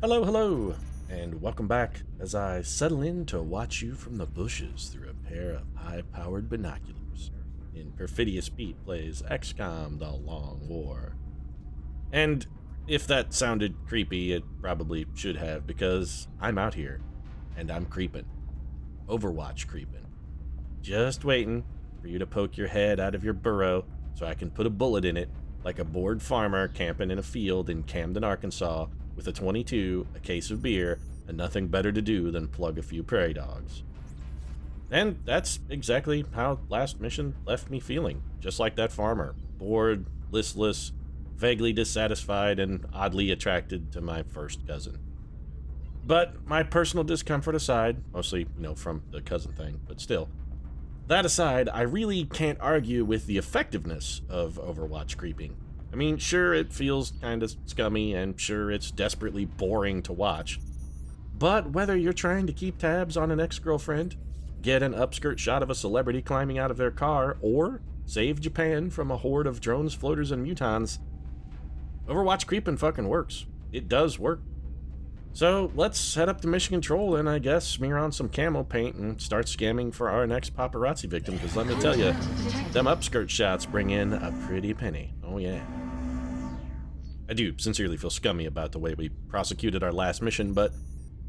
Hello, hello, and welcome back as I settle in to watch you from the bushes through a pair of high-powered binoculars in Perfidious Pete plays XCOM The Long War. And if that sounded creepy, it probably should have, because I'm out here, and I'm creeping. Overwatch creeping. Just waiting for you to poke your head out of your burrow so I can put a bullet in it, like a bored farmer camping in a field in Camden, Arkansas, with a 22, a case of beer, and nothing better to do than plug a few prairie dogs. And that's exactly how last mission left me feeling, just like that farmer. Bored, listless, vaguely dissatisfied, and oddly attracted to my first cousin. But my personal discomfort aside, mostly, from the cousin thing, but still, that aside, I really can't argue with the effectiveness of Overwatch creeping. I mean, sure, it feels kind of scummy, and sure, it's desperately boring to watch. But whether you're trying to keep tabs on an ex-girlfriend, get an upskirt shot of a celebrity climbing out of their car, or save Japan from a horde of drones, floaters, and mutons, Overwatch creeping fucking works. It does work. So let's head up to Mission Control and I guess smear on some camo paint and start scamming for our next paparazzi victim, because let me tell you, them upskirt shots bring in a pretty penny. Oh yeah. I do sincerely feel scummy about the way we prosecuted our last mission, but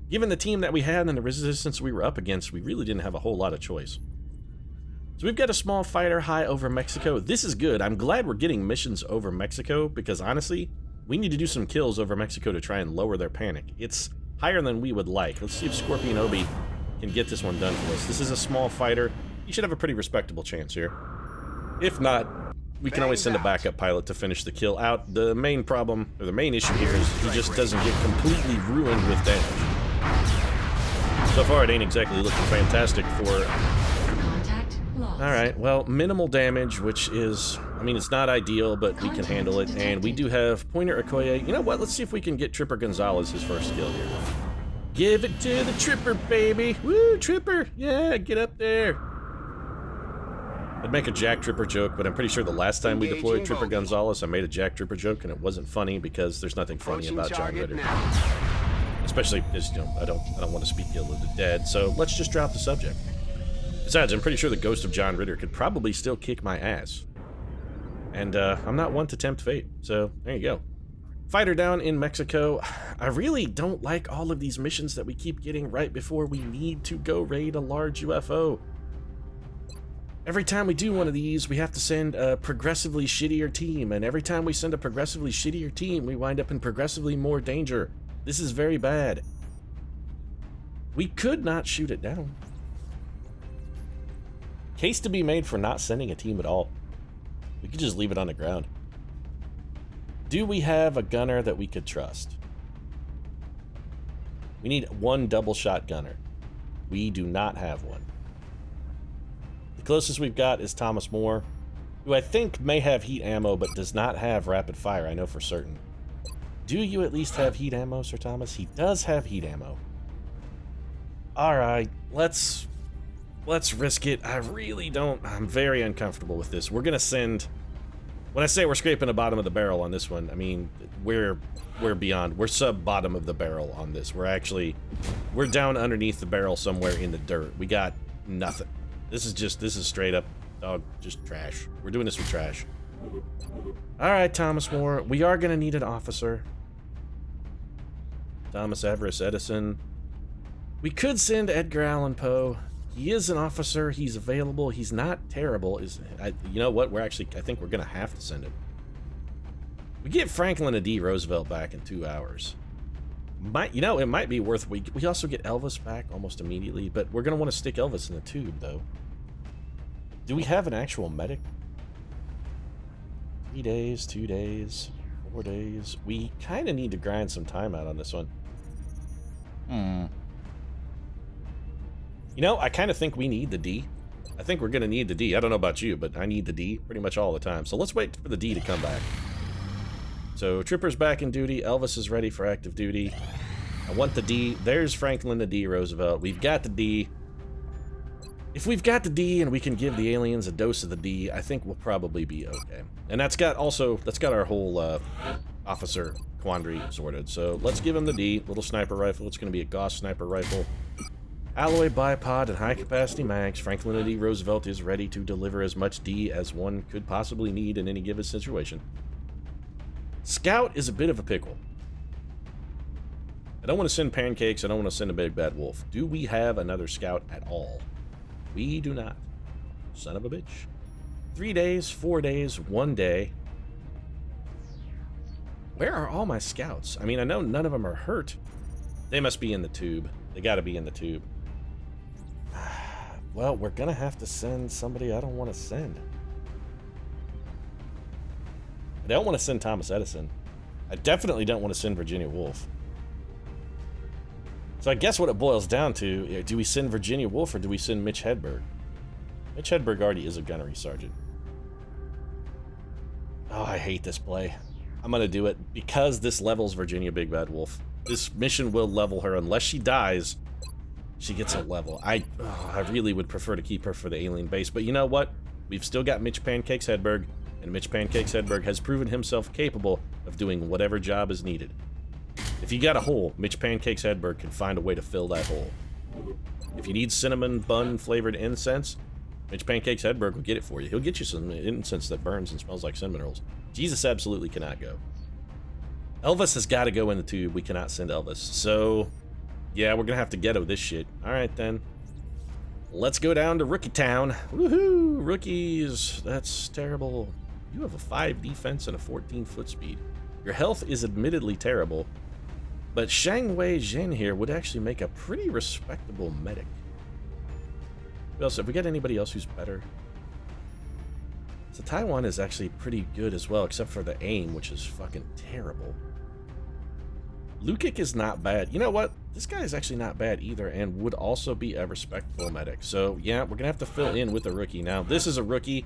given the team that we had and the resistance we were up against, we really didn't have a whole lot of choice. So we've got a small fighter high over Mexico. This is good. I'm glad we're getting missions over Mexico, because honestly, we need to do some kills over Mexico to try and lower their panic. It's higher than we would like. Let's see if Scorpion Obi can get this one done for us. This is a small fighter. You should have a pretty respectable chance here. If not, we can always send a backup pilot to finish the kill out. The main problem, or the main issue here, is he just doesn't get completely ruined with damage. So far, it ain't exactly looking fantastic for... Alright, well, minimal damage, which is, I mean, it's not ideal, but we can handle it. And we do have Pointer Okoye. You know what? Let's see if we can get Tripper Gonzalez his first kill here. Give it to the Tripper, baby! Woo, Tripper! Yeah, get up there! I'd make a Jack Tripper joke, but I'm pretty sure the last time we deployed Tripper Gonzalez, I made a Jack Tripper joke, and it wasn't funny because there's nothing funny about John Ritter. Especially because, I don't want to speak ill of the dead, so let's just drop the subject. Besides, I'm pretty sure the ghost of John Ritter could probably still kick my ass. And I'm not one to tempt fate, so there you go. Fighter down in Mexico. I really don't like all of these missions that we keep getting right before we need to go raid a large UFO. Every time we do one of these, we have to send a progressively shittier team, and every time we send a progressively shittier team, we wind up in progressively more danger. This is very bad. We could not shoot it down. Case to be made for not sending a team at all. We could just leave it on the ground. Do we have a gunner that we could trust? We need one double shot gunner. We do not have one. The closest we've got is Thomas Moore, who I think may have heat ammo but does not have rapid fire, I know for certain. Do you at least have heat ammo, Sir Thomas? He does have heat ammo. Alright, let's risk it. I'm very uncomfortable with this. We're gonna send, when I say we're scraping the bottom of the barrel on this one, I mean, we're beyond, we're sub bottom of the barrel on this. We're down underneath the barrel somewhere in the dirt. We got nothing. This is straight up, dog, just trash. We're doing this with trash. Alright, Thomas Moore, we are gonna need an officer. Thomas Everest Edison. We could send Edgar Allan Poe. He is an officer, he's available, he's not terrible. You know what, I think we're gonna have to send him. We get Franklin D. Roosevelt back in 2 hours. It might be worth, we also get Elvis back almost immediately, but we're gonna want to stick Elvis in the tube, though. Do we have an actual medic? 3 days, 2 days, 4 days. We kind of need to grind some time out on this one. I kind of think we need the D. I think we're going to need the D. I don't know about you, but I need the D pretty much all the time. So let's wait for the D to come back. So Tripper's back in duty. Elvis is ready for active duty. I want the D. There's Franklin the D. Roosevelt. We've got the D. If we've got the D and we can give the aliens a dose of the D, I think we'll probably be okay. And that's got our whole officer quandary sorted. So let's give him the D. Little sniper rifle. It's going to be a Gauss sniper rifle. Alloy bipod and high-capacity mags. Franklin D. Roosevelt is ready to deliver as much D as one could possibly need in any given situation. Scout is a bit of a pickle. I don't want to send pancakes. I don't want to send a big bad wolf. Do we have another scout at all? We do not. Son of a bitch. 3 days, 4 days, 1 day. Where are all my scouts? I mean, I know none of them are hurt. They must be in the tube. They got to be in the tube. Well, we're going to have to send somebody I don't want to send. I don't want to send Thomas Edison. I definitely don't want to send Virginia Woolf. So I guess what it boils down to, do we send Virginia Woolf or do we send Mitch Hedberg? Mitch Hedberg already is a gunnery sergeant. Oh, I hate this play. I'm going to do it because this levels Virginia Big Bad Wolf. This mission will level her. Unless she dies, she gets a level. I really would prefer to keep her for the alien base. But you know what? We've still got Mitch Pancakes Hedberg, and Mitch Pancakes Hedberg has proven himself capable of doing whatever job is needed. If you got a hole, Mitch Pancakes Hedberg can find a way to fill that hole. If you need cinnamon bun flavored incense, Mitch Pancakes Hedberg will get it for you. He'll get you some incense that burns and smells like cinnamon rolls. Jesus absolutely cannot go. Elvis has got to go in the tube. We cannot send Elvis. So, yeah, we're going to have to ghetto this shit. All right, then. Let's go down to Rookie Town. Woohoo! Rookies. That's terrible. You have a 5 defense and a 14 foot speed. Your health is admittedly terrible, but Shang Wei Jin here would actually make a pretty respectable medic. Who else? Have we got anybody else who's better? So Taiwan is actually pretty good as well, except for the aim, which is fucking terrible. Lukic is not bad. You know what? This guy is actually not bad either, and would also be a respectable medic. So yeah, we're gonna have to fill in with a rookie now. This is a rookie.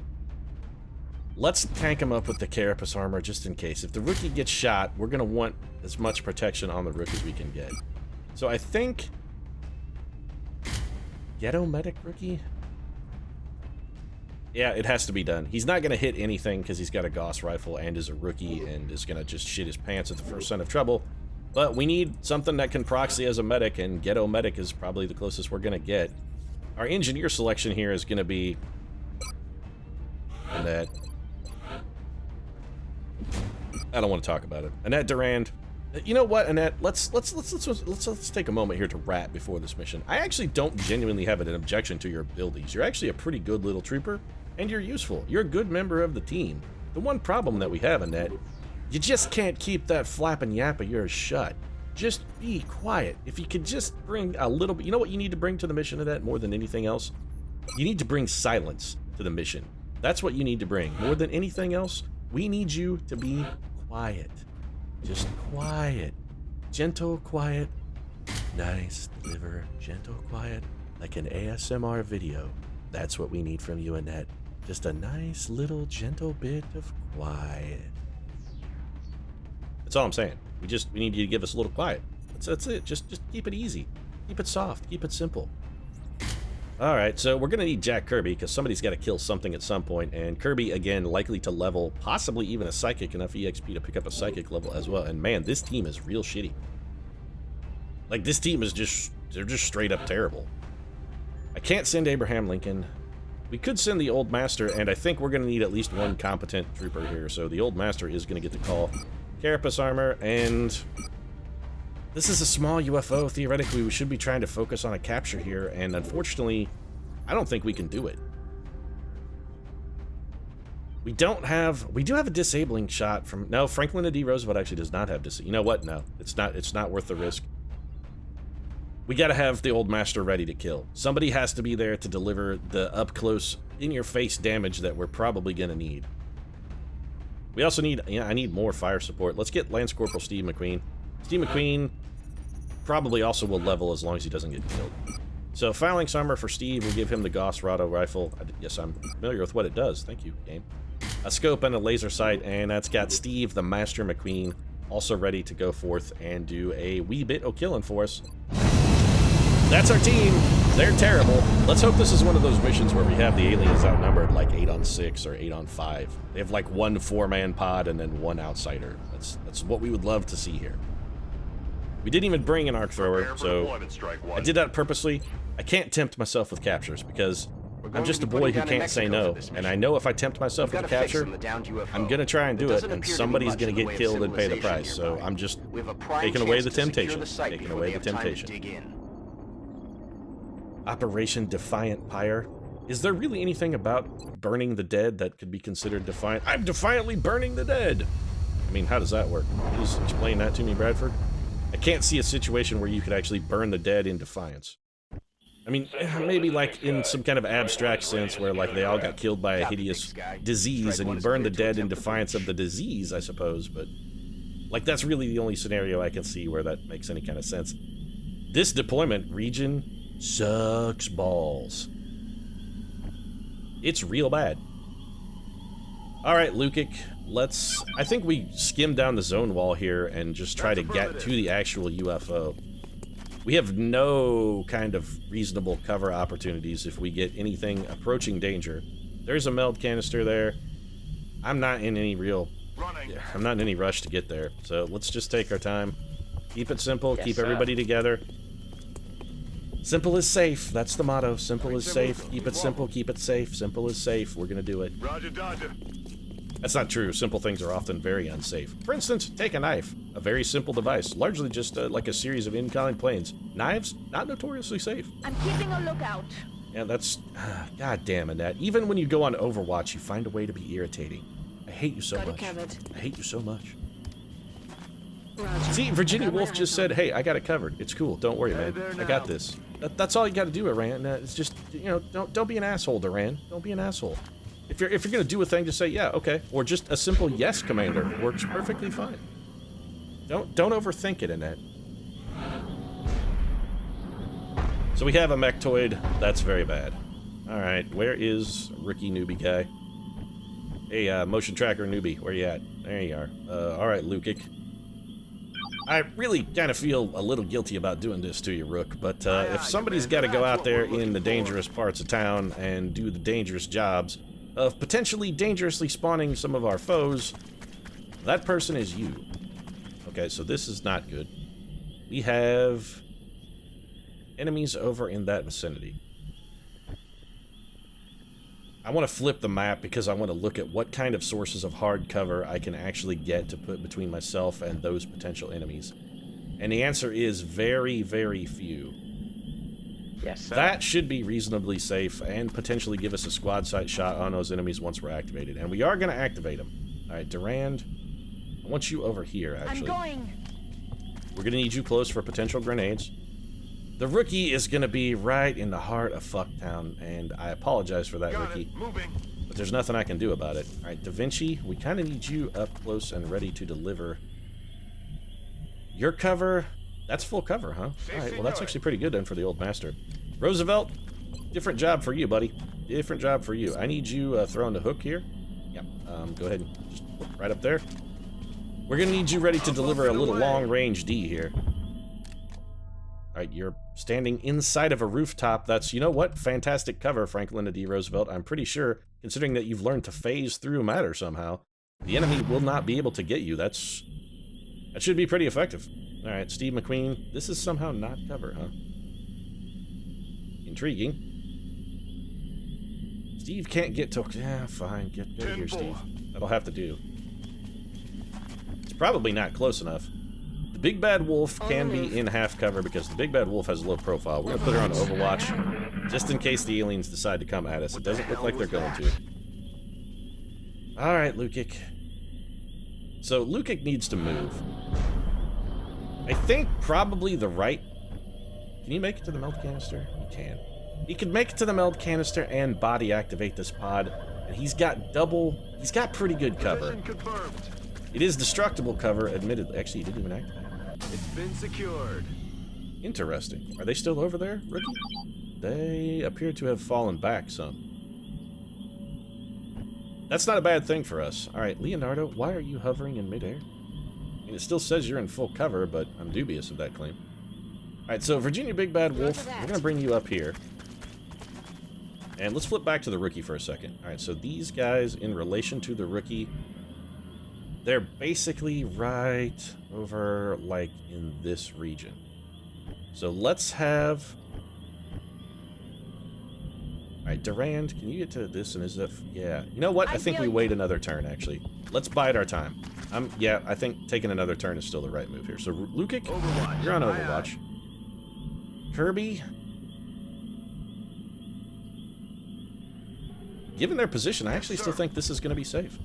Let's tank him up with the carapace armor just in case. If the rookie gets shot, we're gonna want as much protection on the rook as we can get. So I think Ghetto medic rookie? Yeah, it has to be done. He's not going to hit anything because he's got a Gauss rifle and is a rookie and is going to just shit his pants at the first sign of trouble. But we need something that can proxy as a medic, and Ghetto medic is probably the closest we're going to get. Our engineer selection here is going to be Annette. I don't want to talk about it. Annette Durand. You know what, Annette? Let's take a moment here to rat before this mission. I actually don't genuinely have an objection to your abilities. You're actually a pretty good little trooper, and you're useful. You're a good member of the team. The one problem that we have, Annette, you just can't keep that flapping yap of yours shut. Just be quiet. If you could just bring a little bit... You know what you need to bring to the mission, Annette, more than anything else? You need to bring silence to the mission. That's what you need to bring. More than anything else, we need you to be quiet. Just quiet. Gentle, quiet. Nice, deliver, gentle, quiet. Like an ASMR video. That's what we need from you, Annette. Just a nice little gentle bit of quiet. That's all I'm saying. We need you to give us a little quiet. That's it. Just keep it easy. Keep it soft. Keep it simple. Alright, so we're going to need Jack Kirby, because somebody's got to kill something at some point, and Kirby, again, likely to level, possibly even a Psychic, enough EXP to pick up a Psychic level as well, and man, this team is real shitty. Like, this team is they're just straight up terrible. I can't send Abraham Lincoln. We could send the Old Master, and I think we're going to need at least one competent trooper here, so the Old Master is going to get the call. Carapace armor, and... This is a small UFO. Theoretically, we should be trying to focus on a capture here, and unfortunately, I don't think we can do it. We do have a disabling shot from... No, Franklin D. Roosevelt actually does not have You know what? No, it's not worth the risk. We gotta have the Old Master ready to kill. Somebody has to be there to deliver the up-close, in-your-face damage that we're probably gonna need. We also need... Yeah, I need more fire support. Let's get Lance Corporal Steve McQueen. Steve McQueen probably also will level as long as he doesn't get killed. So, Phalanx armor for Steve, we'll give him the Gauss Rado rifle. Yes, I'm familiar with what it does. Thank you, game. A scope and a laser sight, and that's got Steve, the Master McQueen, also ready to go forth and do a wee bit of killing for us. That's our team. They're terrible. Let's hope this is one of those missions where we have the aliens outnumbered like 8 on 6 or 8 on 5. They have like one 4-man pod and then one outsider. That's what we would love to see here. We didn't even bring an arc thrower, so I did that purposely. I can't tempt myself with captures because I'm just a boy who can't say no. And I know if I tempt myself with a capture, I'm going to try and do it, and somebody's going to get killed and pay the price. So I'm just taking away the temptation. Taking away the temptation. Operation Defiant Pyre. Is there really anything about burning the dead that could be considered defiant? I'm defiantly burning the dead! I mean, how does that work? Please explain that to me, Bradford. I can't see a situation where you could actually burn the dead in defiance. I mean, maybe like in some kind of abstract sense where like they all got killed by a hideous disease and you burn the dead in defiance of the disease, I suppose, but like that's really the only scenario I can see where that makes any kind of sense. This deployment region sucks balls. It's real bad. Alright, Lukic, I think we skim down the zone wall here and just try to get to the actual UFO. We have no kind of reasonable cover opportunities if we get anything approaching danger. There's a meld canister there. I'm not in any rush to get there, so let's just take our time. Keep it simple, keep everybody together. Simple is safe, that's the motto. Simple is safe, keep it simple, keep it safe. Simple is safe, we're gonna do it. Roger, Dodger. That's not true. Simple things are often very unsafe. For instance, take a knife. A very simple device, largely just like a series of inclined planes. Knives, not notoriously safe. I'm keeping a lookout. Yeah, that's... God damn it, Annette. Even when you go on Overwatch, you find a way to be irritating. I hate you so much. I hate you so much. Roger. See, Virginia Woolf just said, hey, I got it covered. It's cool. Don't worry, man. I got this. That's all you got to do, Iran. It's just, you know, don't be an asshole, Duran. Don't be an asshole. If you're gonna do a thing, just say yeah, okay, or just a simple yes, Commander, works perfectly fine. Don't overthink it, Annette. So we have a mechtoid. That's very bad. All right, where is rookie newbie guy? Hey, motion tracker newbie, where you at? There you are. All right, Lukic. I really kind of feel a little guilty about doing this to you, Rook, but if somebody's got to go out there in the dangerous parts of town and do the dangerous jobs of potentially dangerously spawning some of our foes, that person is you. Okay, so this is not good. We have enemies over in that vicinity. I want to flip the map because I want to look at what kind of sources of hard cover I can actually get to put between myself and those potential enemies. And the answer is very, very few. Yes, sir. That should be reasonably safe and potentially give us a squad sight shot on those enemies once we're activated. And we are going to activate them. Alright, Durand, I want you over here, actually. I'm going. We're going to need you close for potential grenades. The rookie is going to be right in the heart of Fucktown, and I apologize for that, rookie. But there's nothing I can do about it. Alright, Da Vinci, we kind of need you up close and ready to deliver. Your cover... That's full cover, huh? Alright, well that's actually pretty good then for the old master. Roosevelt, different job for you, buddy. Different job for you. I need you throwing the hook here. Yep, go ahead and just look right up there. We're gonna need you ready to deliver a little long-range D here. Alright, you're standing inside of a rooftop. That's, you know what? Fantastic cover, Franklin D. Roosevelt. I'm pretty sure, considering that you've learned to phase through matter somehow, the enemy will not be able to get you. That should be pretty effective. Alright, Steve McQueen, this is somehow not cover, huh? Intriguing. Steve can't get to... Yeah, fine, get here, Steve. That'll have to do. It's probably not close enough. The Big Bad Wolf can be in half cover because the Big Bad Wolf has a low profile. We're gonna put her on Overwatch, just in case the aliens decide to come at us. It doesn't look like they're going to. Alright, Lukic. So, Lukic needs to move. I think probably the right... Can you make it to the meld canister? He can. He can make it to the meld canister and body activate this pod. And he's got pretty good cover. It is destructible cover, admittedly. Actually, he didn't even activate it. It's been secured. Interesting. Are they still over there, rookie? They appear to have fallen back some. That's not a bad thing for us. Alright, Leonardo, why are you hovering in midair? I mean, it still says you're in full cover, but I'm dubious of that claim. Alright, so Virginia Big Bad Wolf, we're going to bring you up here. And let's flip back to the rookie for a second. Alright, so these guys, in relation to the rookie, they're basically right over, like, in this region. So let's have... Alright, Durand, can you get to this and is that... Yeah. You know what? I think we wait another turn, actually. Let's bide our time. Yeah, I think taking another turn is still the right move here. So, Lukic, you're on Overwatch. Kirby... Given their position, I actually still think this is going to be safe.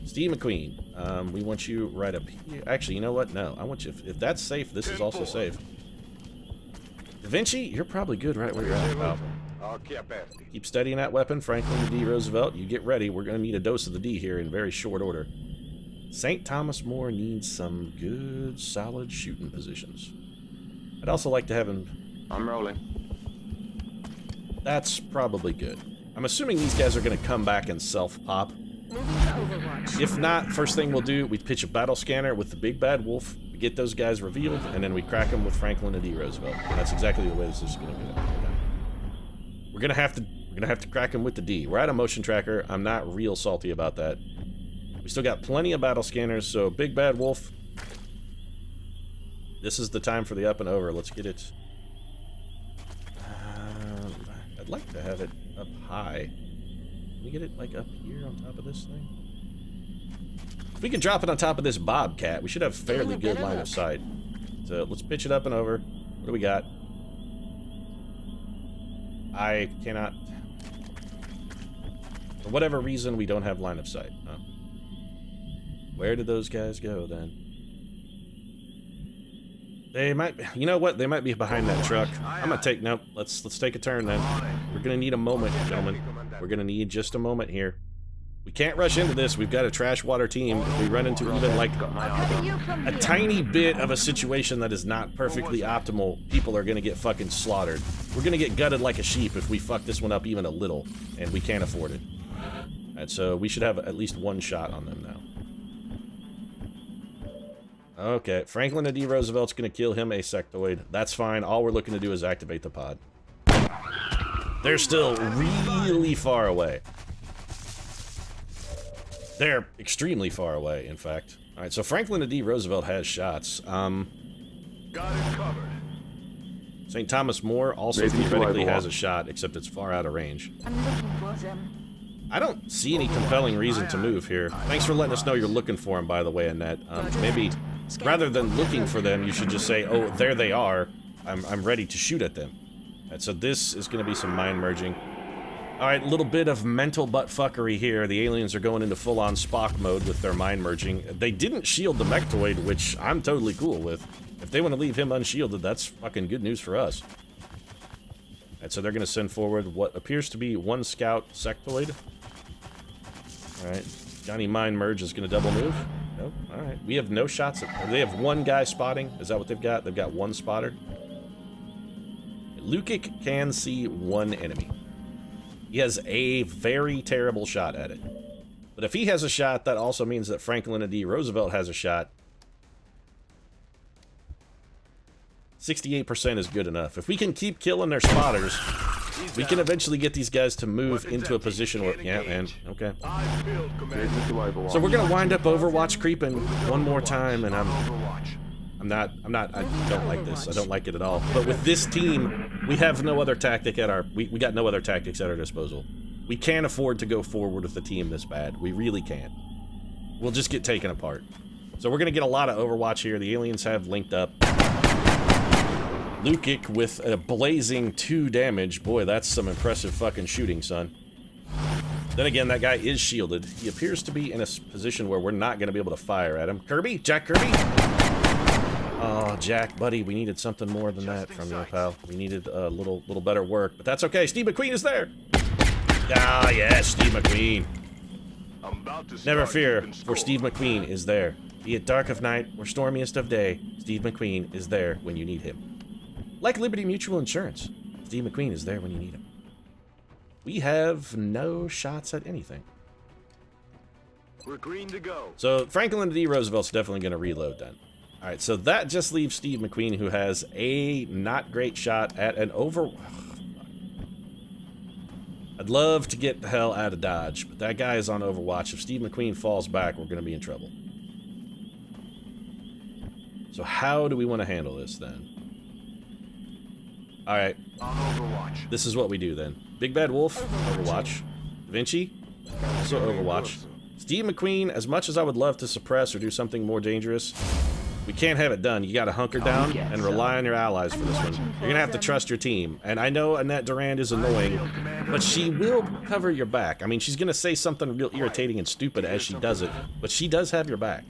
Steve McQueen, we want you right up here. Actually, you know what? No, I want you... If that's safe, this is also safe. Da Vinci, you're probably good right where you're at, pal. Keep steadying that weapon, Franklin D. Roosevelt. You get ready. We're going to need a dose of the D here in very short order. St. Thomas More needs some good, solid shooting positions. I'd also like to have him... I'm rolling. That's probably good. I'm assuming these guys are going to come back and self-pop. If not, first thing we'll do, we pitch a battle scanner with the Big Bad Wolf, we get those guys revealed, and then we crack them with Franklin and D. Roosevelt. And that's exactly the way this is going to go. We're gonna have to crack them with the D. We're at a motion tracker. I'm not real salty about that. We still got plenty of battle scanners, so Big Bad Wolf. This is the time for the up and over. Let's get it. I'd like to have it up high. Can we get it like up here on top of this thing? If we can drop it on top of this Bobcat, we should have fairly good line of sight. So let's pitch it up and over. What do we got? I cannot... For whatever reason, we don't have line of sight. Huh? Where did those guys go, then? They might... You know what? They might be behind that truck. I'm gonna take... Nope. Let's take a turn, then. We're gonna need a moment, gentlemen. We're gonna need just a moment here. We can't rush into this. We've got a trash water team. If we run into even, like, a tiny bit of a situation that is not perfectly optimal, people are gonna get fucking slaughtered. We're gonna get gutted like a sheep if we fuck this one up even a little, and we can't afford it. And so we should have at least one shot on them now. Okay, Franklin and D. Roosevelt's gonna kill him asectoid. That's fine. All we're looking to do is activate the pod. They're still really far away. They're extremely far away, in fact. Alright, so Franklin and D. Roosevelt has shots. Got it covered. St. Thomas More also theoretically has a shot, except it's far out of range. I'm looking for them. I don't see any compelling reason to move here. Thanks for letting us know you're looking for them, by the way, Annette. Maybe, rather than looking for them, you should just say, oh, there they are. I'm ready to shoot at them. Alright, so this is going to be some mind merging. Alright, a little bit of mental buttfuckery here. The aliens are going into full-on Spock mode with their mind merging. They didn't shield the Mechtoid, which I'm totally cool with. If they want to leave him unshielded, that's fucking good news for us. Alright, so they're going to send forward what appears to be one scout sectoid. Alright, Johnny Mind Merge is going to double move. Nope, alright. We have no shots. They have one guy spotting. Is that what they've got? They've got one spotter. Lukic can see one enemy. He has a very terrible shot at it. But if he has a shot, that also means that Franklin and D. Roosevelt has a shot. 68% is good enough. If we can keep killing their spotters, we can eventually get these guys to move into a position where... Yeah, man. Okay. So we're gonna wind up Overwatch creeping one more time, and I don't like this. I don't like it at all. But with this team, we have no other tactic at our... We got no other tactics at our disposal. We can't afford to go forward with a team this bad. We really can't. We'll just get taken apart. So we're gonna get a lot of Overwatch here. The aliens have linked up. Lukic with a blazing 2 damage. Boy, that's some impressive fucking shooting, son. Then again, that guy is shielded. He appears to be in a position where we're not gonna be able to fire at him. Kirby? Jack Kirby? Oh, Jack, buddy, we needed something more than that from you, pal. We needed a little better work, but that's okay. Steve McQueen is there. Ah, yes, Steve McQueen. Never fear, for Steve McQueen is there. Be it dark of night or stormiest of day, Steve McQueen is there when you need him. Like Liberty Mutual Insurance, Steve McQueen is there when you need him. We have no shots at anything. We're green to go. So Franklin D. Roosevelt's definitely going to reload then. All right, so that just leaves Steve McQueen, who has a not great shot at an over... I'd love to get the hell out of Dodge, but that guy is on Overwatch. If Steve McQueen falls back, we're going to be in trouble. So how do we want to handle this, then? All right. On Overwatch. This is what we do, then. Big Bad Wolf, Overwatch. Da Vinci, also Overwatch. Steve McQueen, as much as I would love to suppress or do something more dangerous, we can't have it done. You got to hunker down and rely on your allies for this one. You're going to have to trust your team. And I know Annette Durand is annoying, but she will cover your back. I mean, she's going to say something real irritating and stupid as she does it, but she does have your back.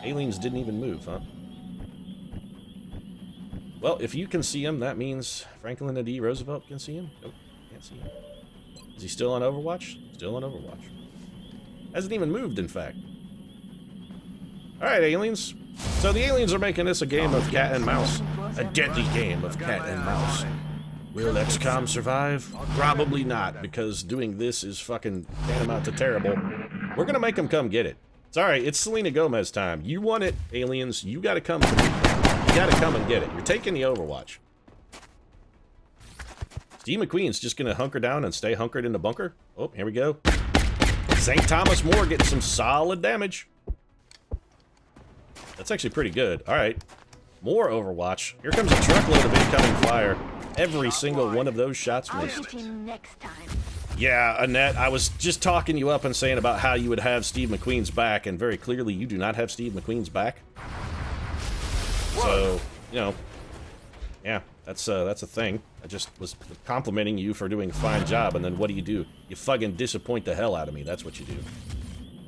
Aliens didn't even move, huh? Well, if you can see him, that means Franklin D. Roosevelt can see him. Nope, can't see him. Is he still on Overwatch? Still on Overwatch. Hasn't even moved, in fact. Alright, aliens. So the aliens are making this a game of cat and mouse. A deadly game of cat and mouse. Will XCOM survive? Probably not, because doing this is fucking tantamount to terrible. We're gonna make them come get it. It's alright, it's Selena Gomez time. You want it, aliens. You gotta come. You gotta come and get it. You're taking the Overwatch. Steve McQueen's just gonna hunker down and stay hunkered in the bunker. Oh, here we go. St. Thomas More getting some solid damage. That's actually pretty good. Alright. More Overwatch. Here comes a truckload of incoming fire. Every single one of those shots missed. Yeah, Annette, I was just talking you up and saying about how you would have Steve McQueen's back, and very clearly you do not have Steve McQueen's back. So, you know, yeah, that's a thing. I just was complimenting you for doing a fine job, and then what do? You fucking disappoint the hell out of me. That's what you do.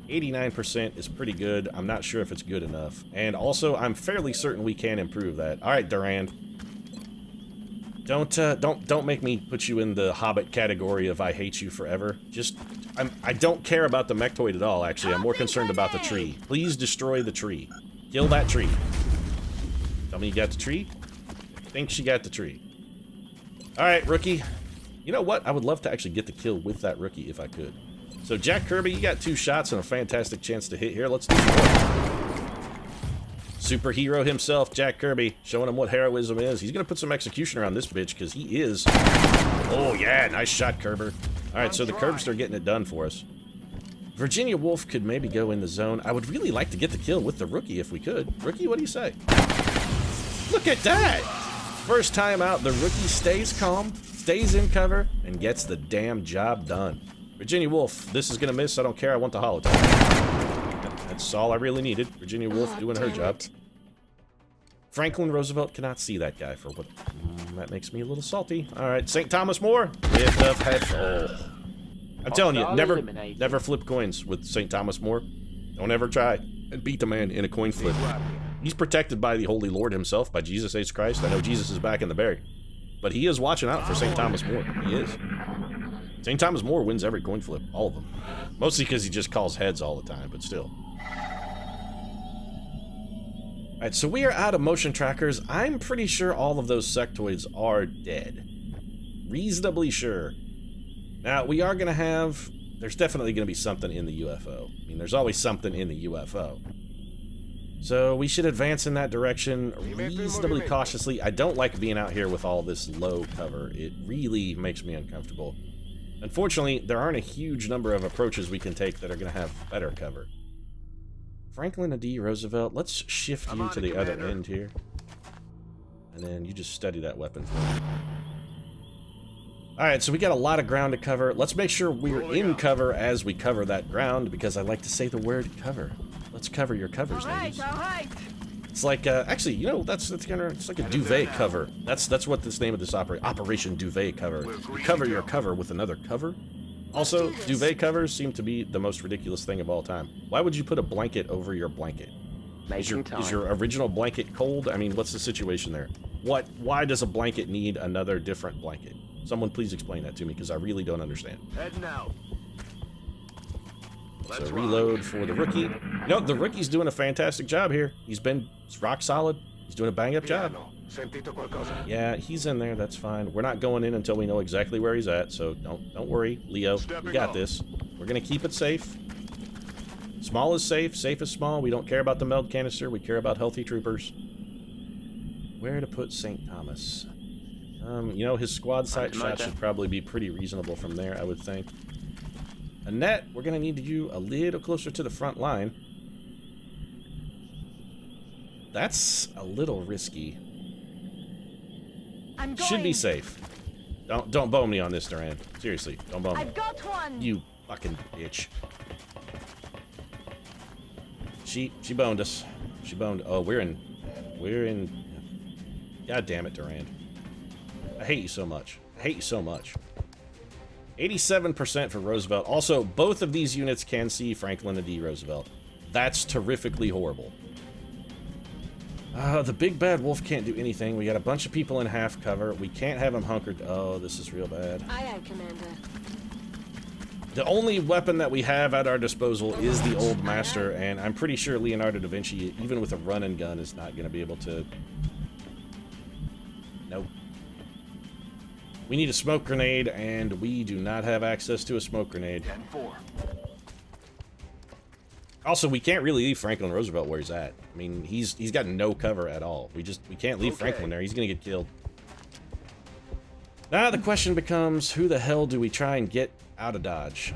89% is pretty good. I'm not sure if it's good enough. And also, I'm fairly certain we can improve that. All right, Durand. Don't make me put you in the Hobbit category of I hate you forever. I don't care about the mechtoid at all, actually. I'm more concerned about the tree. Please destroy the tree. Kill that tree. Tell me you got the tree? I think she got the tree. All right, rookie. You know what? I would love to actually get the kill with that rookie if I could. So Jack Kirby, you got 2 shots and a fantastic chance to hit here. Let's do more. Superhero himself, Jack Kirby, showing him what heroism is. He's gonna put some executioner on this bitch because he is. Oh yeah, nice shot, Kerber. All right, so the Curbs are getting it done for us. Virginia Woolf could maybe go in the zone. I would really like to get the kill with the rookie if we could. Rookie, what do you say? Look at that! First time out, the rookie stays calm, stays in cover, and gets the damn job done. Virginia Woolf, this is gonna miss. I don't care. I want the holotype. That's all I really needed. Virginia Woolf doing her job. Franklin Roosevelt cannot see that guy for what... that makes me a little salty. All right, St. Thomas More with the head. Oh. I'm telling you, never flip coins with St. Thomas More. Don't ever try and beat the man in a coin flip. He's protected by the Holy Lord himself, by Jesus H. Christ. I know Jesus is back in the barrack, but he is watching out for St. Thomas More. He is. St. Thomas More wins every coin flip, all of them. Mostly because he just calls heads all the time, but still. Alright, so we are out of motion trackers. I'm pretty sure all of those sectoids are dead. Reasonably sure. Now, we are going to have... there's definitely going to be something in the UFO. I mean, there's always something in the UFO. So we should advance in that direction reasonably cautiously. I don't like being out here with all this low cover. It really makes me uncomfortable. Unfortunately, there aren't a huge number of approaches we can take that are going to have better cover. Franklin D. Roosevelt, let's shift you to the other end here. And then you just study that weapon for me. Alright, so we got a lot of ground to cover. Let's make sure we're in cover as we cover that ground, because I like to say the word cover. Let's cover your covers, ladies. Alright. It's like, actually, you know, it's like a duvet cover. That's what this name of this Operation Duvet Cover. You cover your cover with another cover. Also, duvet covers seem to be the most ridiculous thing of all time. Why would you put a blanket over your blanket? Is your original blanket cold? I mean, what's the situation there? Why does a blanket need another different blanket? Someone please explain that to me, because I really don't understand. Head now. So reload for the rookie. No, the rookie's doing a fantastic job here. He's rock solid. He's doing a bang-up job. Yeah, he's in there. That's fine. We're not going in until we know exactly where he's at, so don't worry, Leo. We got this. We're gonna keep it safe. Small is safe. Safe is small. We don't care about the meld canister. We care about healthy troopers. Where to put St. Thomas? You know, his squad sight shot should probably be pretty reasonable from there, I would think. Annette, we're going to need you a little closer to the front line. That's a little risky. I'm going. Should be safe. Don't bone me on this, Duran. Seriously, don't bone me. I've got one. You fucking bitch. She boned us. She boned. Oh, we're in. God damn it, Durand. I hate you so much. I hate you so much. 87% for Roosevelt. Also, both of these units can see Franklin and D. Roosevelt. That's terrifically horrible. The big bad wolf can't do anything. We got a bunch of people in half cover. We can't have him hunkered. Oh, this is real bad. Aye, aye, Commander. The only weapon that we have at our disposal is the Old Master, and I'm pretty sure Leonardo da Vinci, even with a run and gun, is not going to be able to... Nope. We need a smoke grenade, and we do not have access to a smoke grenade. 10-4. Also, we can't really leave Franklin Roosevelt where he's at. I mean, he's got no cover at all. We can't leave Franklin there. He's going to get killed. Now the question becomes, who the hell do we try and get out of Dodge?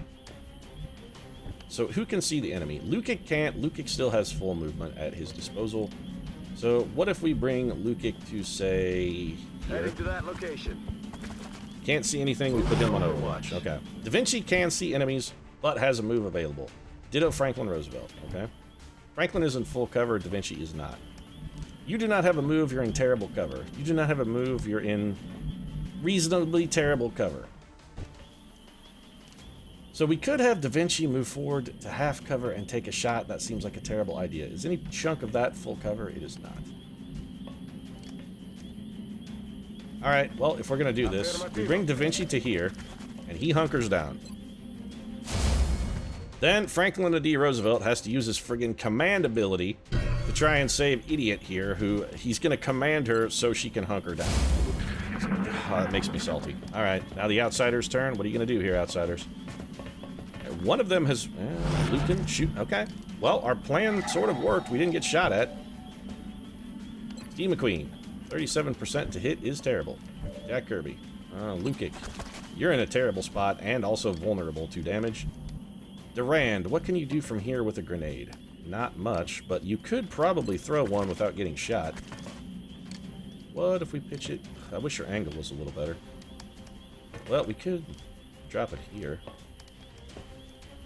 So who can see the enemy? Lukic can't. Lukic still has full movement at his disposal. So what if we bring Lukic to, say, here? Heading to that location. Can't see anything, we put him on Overwatch. Okay. Da Vinci can see enemies, but has a move available. Ditto Franklin Roosevelt, okay? Franklin is in full cover, Da Vinci is not. You do not have a move, you're in terrible cover. You do not have a move, you're in reasonably terrible cover. So we could have Da Vinci move forward to half cover and take a shot. That seems like a terrible idea. Is any chunk of that full cover? It is not. Alright, well, if we're gonna do this, we bring Da Vinci to here, and he hunkers down. Then Franklin D. Roosevelt has to use his friggin' command ability to try and save Idiot here, who he's gonna command her so she can hunker down. Oh, that makes me salty. Alright, now the Outsiders' turn. What are you gonna do here, Outsiders? One of them has... Lucan, shoot, okay. Well, our plan sort of worked. We didn't get shot at. Steve McQueen. 37% to hit is terrible. Jack Kirby. Lukic. You're in a terrible spot and also vulnerable to damage. Durand, what can you do from here with a grenade? Not much, but you could probably throw one without getting shot. What if we pitch it? I wish your angle was a little better. Well, we could drop it here.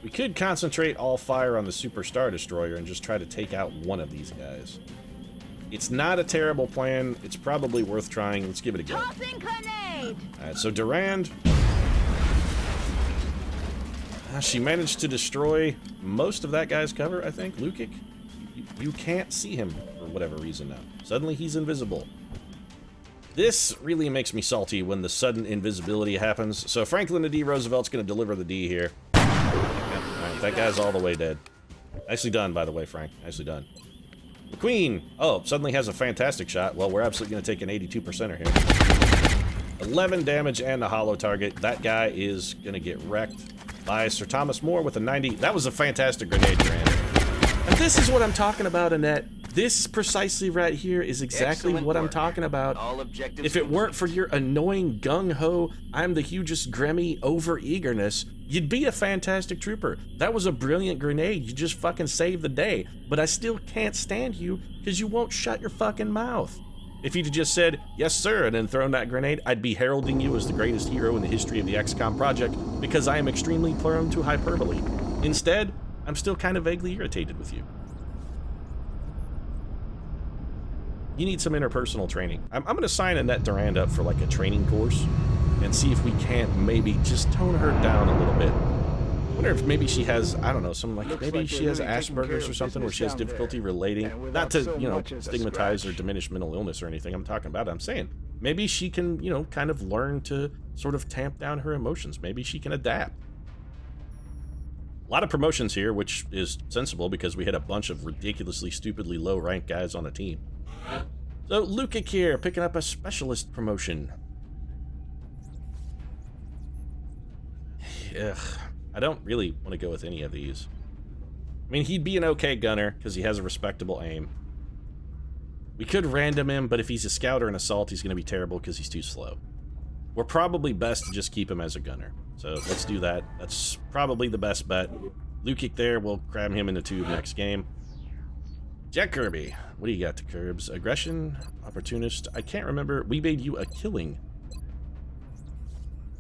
We could concentrate all fire on the Super Star Destroyer and just try to take out one of these guys. It's not a terrible plan. It's probably worth trying. Let's give it a go. Tossing grenade! Alright, so Durand... she managed to destroy most of that guy's cover, I think. Lukic, you can't see him for whatever reason now. Suddenly he's invisible. This really makes me salty when the sudden invisibility happens. So Franklin D. Roosevelt's going to deliver the D here. Yep, right, that guy's all the way dead. Nicely done, by the way, Frank. Nicely done. McQueen! Oh, suddenly has a fantastic shot. Well, we're absolutely going to take an 82%er here. 11 damage and a hollow target. That guy is going to get wrecked by Sir Thomas More with a 90. That was a fantastic grenade, Durand. And this is what I'm talking about, Annette. This precisely right here is exactly what I'm talking about. If it weren't for your annoying gung-ho, I'm the hugest gremmy over-eagerness, you'd be a fantastic trooper. That was a brilliant grenade. You just fucking saved the day. But I still can't stand you because you won't shut your fucking mouth. If you'd just said, yes sir, and then thrown that grenade, I'd be heralding you as the greatest hero in the history of the XCOM project because I am extremely prone to hyperbole. Instead, I'm still kind of vaguely irritated with you. You need some interpersonal training. I'm going to sign Annette Durand up for like a training course and see if we can't maybe just tone her down a little bit. I wonder if maybe she has, I don't know, some like, maybe she has Asperger's or something where she has difficulty relating. Not to, you know, stigmatize or diminish mental illness or anything I'm talking about. I'm saying maybe she can, you know, kind of learn to sort of tamp down her emotions. Maybe she can adapt. A lot of promotions here, which is sensible because we had a bunch of ridiculously, stupidly low-ranked guys on the team. So, Lukic here, picking up a specialist promotion. Ugh, I don't really want to go with any of these. I mean, he'd be an okay gunner because he has a respectable aim. We could random him, but if he's a scout or an assault, he's going to be terrible because he's too slow. We're probably best to just keep him as a gunner. So let's do that. That's probably the best bet. Lukic there, we'll cram him in the tube next game. Jack Kirby, what do you got to Curbs? Aggression, opportunist. I can't remember. We made you a killing.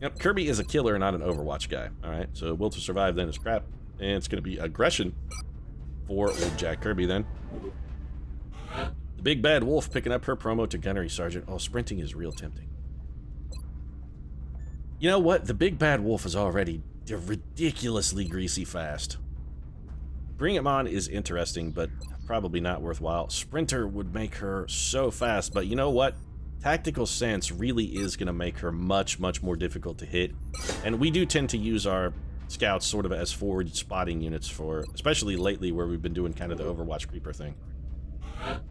Yep, Kirby is a killer, not an Overwatch guy. All right, so will to survive then is crap. And it's going to be aggression for old Jack Kirby then. The Big Bad Wolf picking up her promo to Gunnery Sergeant. Oh, sprinting is real tempting. You know what? The Big Bad Wolf is already ridiculously greasy fast. Bring him on is interesting, but probably not worthwhile. Sprinter would make her so fast, but you know what? Tactical Sense really is going to make her much, much more difficult to hit. And we do tend to use our scouts sort of as forward spotting units for, especially lately where we've been doing kind of the Overwatch creeper thing.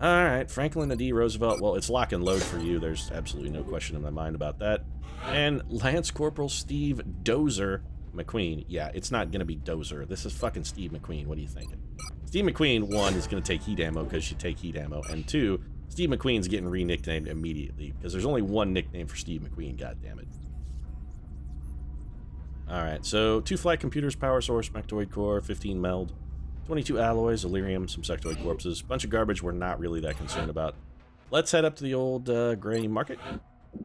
Alright, Franklin D. Roosevelt. Well, it's lock and load for you. There's absolutely no question in my mind about that. And Lance Corporal Steve Dozer McQueen. Yeah, it's not going to be Dozer. This is fucking Steve McQueen. What are you thinking? Steve McQueen, 1, is going to take heat ammo because you take heat ammo. And 2, Steve McQueen's getting re-nicknamed immediately because there's only one nickname for Steve McQueen, goddammit. Alright, so 2 flight computers, power source, Mectoid core, 15 meld, 22 alloys, Illyrium, some sectoid corpses. Bunch of garbage we're not really that concerned about. Let's head up to the old gray market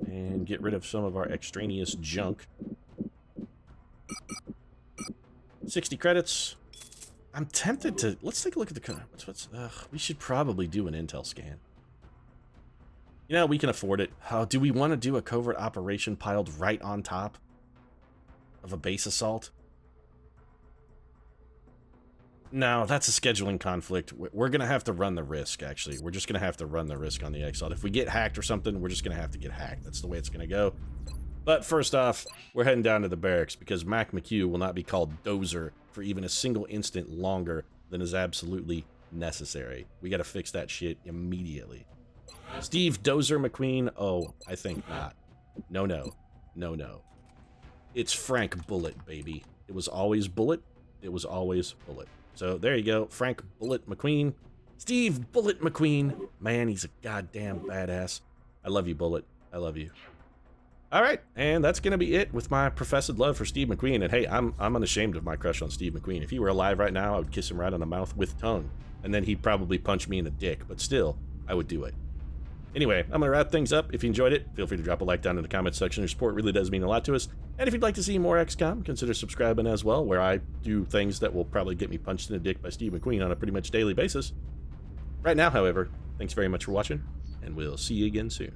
and get rid of some of our extraneous junk. 60 credits. I'm tempted to... Let's take a look at the... we should probably do an intel scan. You know, we can afford it. How do we want to do a covert operation piled right on top of a base assault? No, that's a scheduling conflict. We're going to have to run the risk, actually. We're just going to have to run the risk on the X-Assault. If we get hacked or something, we're just going to have to get hacked. That's the way it's going to go. But first off, we're heading down to the barracks because Mac McHugh will not be called Dozer for even a single instant longer than is absolutely necessary. We got to fix that shit immediately. Steve Dozer McQueen? Oh, I think not. No, no. No, no. It's Frank Bullet, baby. It was always Bullet. It was always Bullet. So there you go. Frank Bullet McQueen. Steve Bullet McQueen. Man, he's a goddamn badass. I love you, Bullet. I love you. All right, and that's going to be it with my professed love for Steve McQueen. And hey, I'm unashamed of my crush on Steve McQueen. If he were alive right now, I would kiss him right on the mouth with tongue. And then he'd probably punch me in the dick, but still, I would do it. Anyway, I'm going to wrap things up. If you enjoyed it, feel free to drop a like down in the comments section. Your support really does mean a lot to us. And if you'd like to see more XCOM, consider subscribing as well, where I do things that will probably get me punched in the dick by Steve McQueen on a pretty much daily basis. Right now, however, thanks very much for watching, and we'll see you again soon.